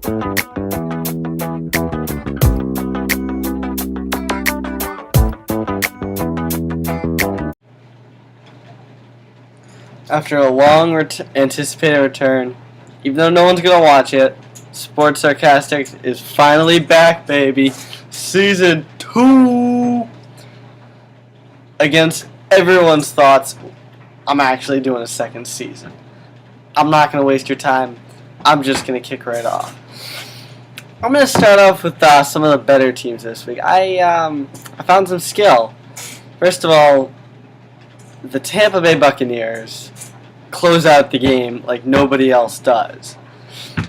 After a long anticipated return, even though no one's going to watch it, Sports Sarcastics is finally back, baby. Season 2! Against everyone's thoughts, I'm actually doing a second season. I'm not going to waste your time. I'm just going to kick right off. I'm going to start off with some of the better teams this week. I found some skill. First of all, the Tampa Bay Buccaneers close out the game like nobody else does.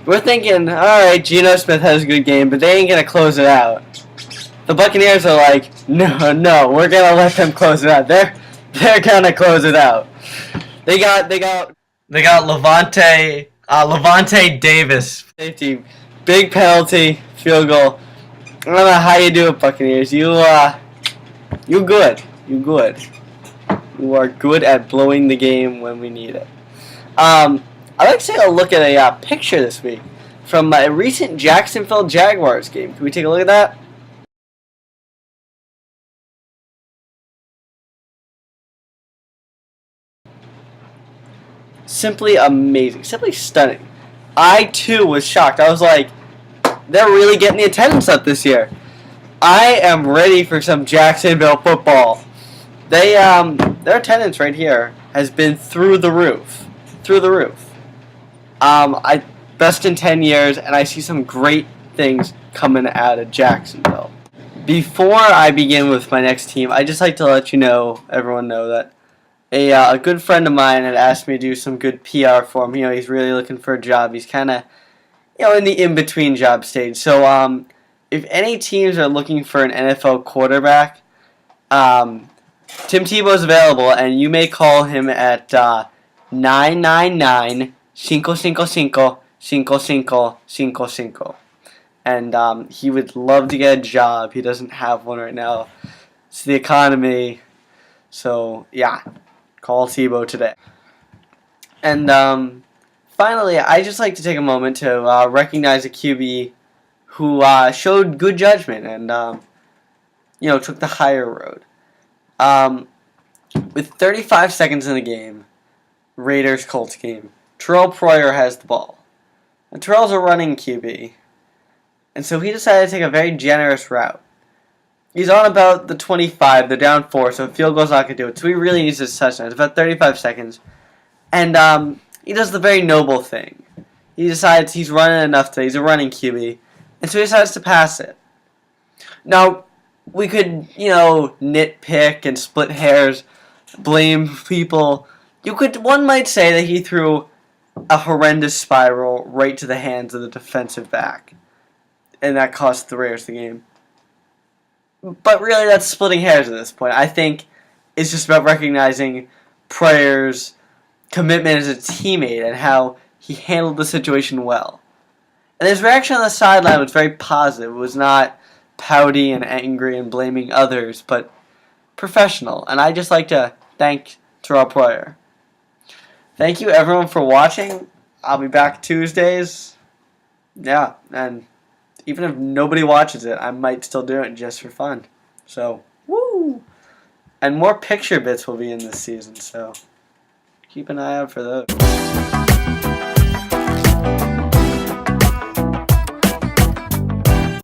We're thinking, alright, Geno Smith has a good game, but they ain't going to close it out. The Buccaneers are like, no, we're going to let them close it out. They're going to close it out. They got Levante Davis, safety, big penalty, field goal. I don't know how you do it, Buccaneers. You good. You are good at blowing the game when we need it. I'd like to take a look at a picture this week from a recent Jacksonville Jaguars game. Can we take a look at that? Simply amazing. Simply stunning. I, too, was shocked. I was like, they're really getting the attendance up this year. I am ready for some Jacksonville football. Their attendance right here has been through the roof. Best in 10 years, and I see some great things coming out of Jacksonville. Before I begin with my next team, I'd just like to let everyone know that a good friend of mine had asked me to do some good PR for him. He's really looking for a job. He's kind of, in the in-between job stage. So, if any teams are looking for an NFL quarterback, Tim Tebow's available, and you may call him at 999-555-5555. And he would love to get a job. He doesn't have one right now. It's the economy. So, yeah, call Tebow today. And finally, I'd just like to take a moment to recognize a QB who showed good judgment and, took the higher road. With 35 seconds in the game, Raiders-Colts game, Terrell Pryor has the ball. And Terrell's a running QB. And so he decided to take a very generous route. He's on about the 25, they're down 4, so a field goal's not going to do it. So he really needs his touchdown. It's about 35 seconds. And he does the very noble thing. He decides he's running enough today. He's a running QB. And so he decides to pass it. Now, we could, nitpick and split hairs, blame people. One might say that he threw a horrendous spiral right to the hands of the defensive back. And that cost the Raiders the game. But really, that's splitting hairs at this point. I think it's just about recognizing Pryor's commitment as a teammate and how he handled the situation well. And his reaction on the sideline was very positive. It was not pouty and angry and blaming others, but professional. And I'd just like to thank Terrell Pryor. Thank you, everyone, for watching. I'll be back Tuesdays. Yeah, and even if nobody watches it, I might still do it just for fun. So, woo! And more picture bits will be in this season, so keep an eye out for those.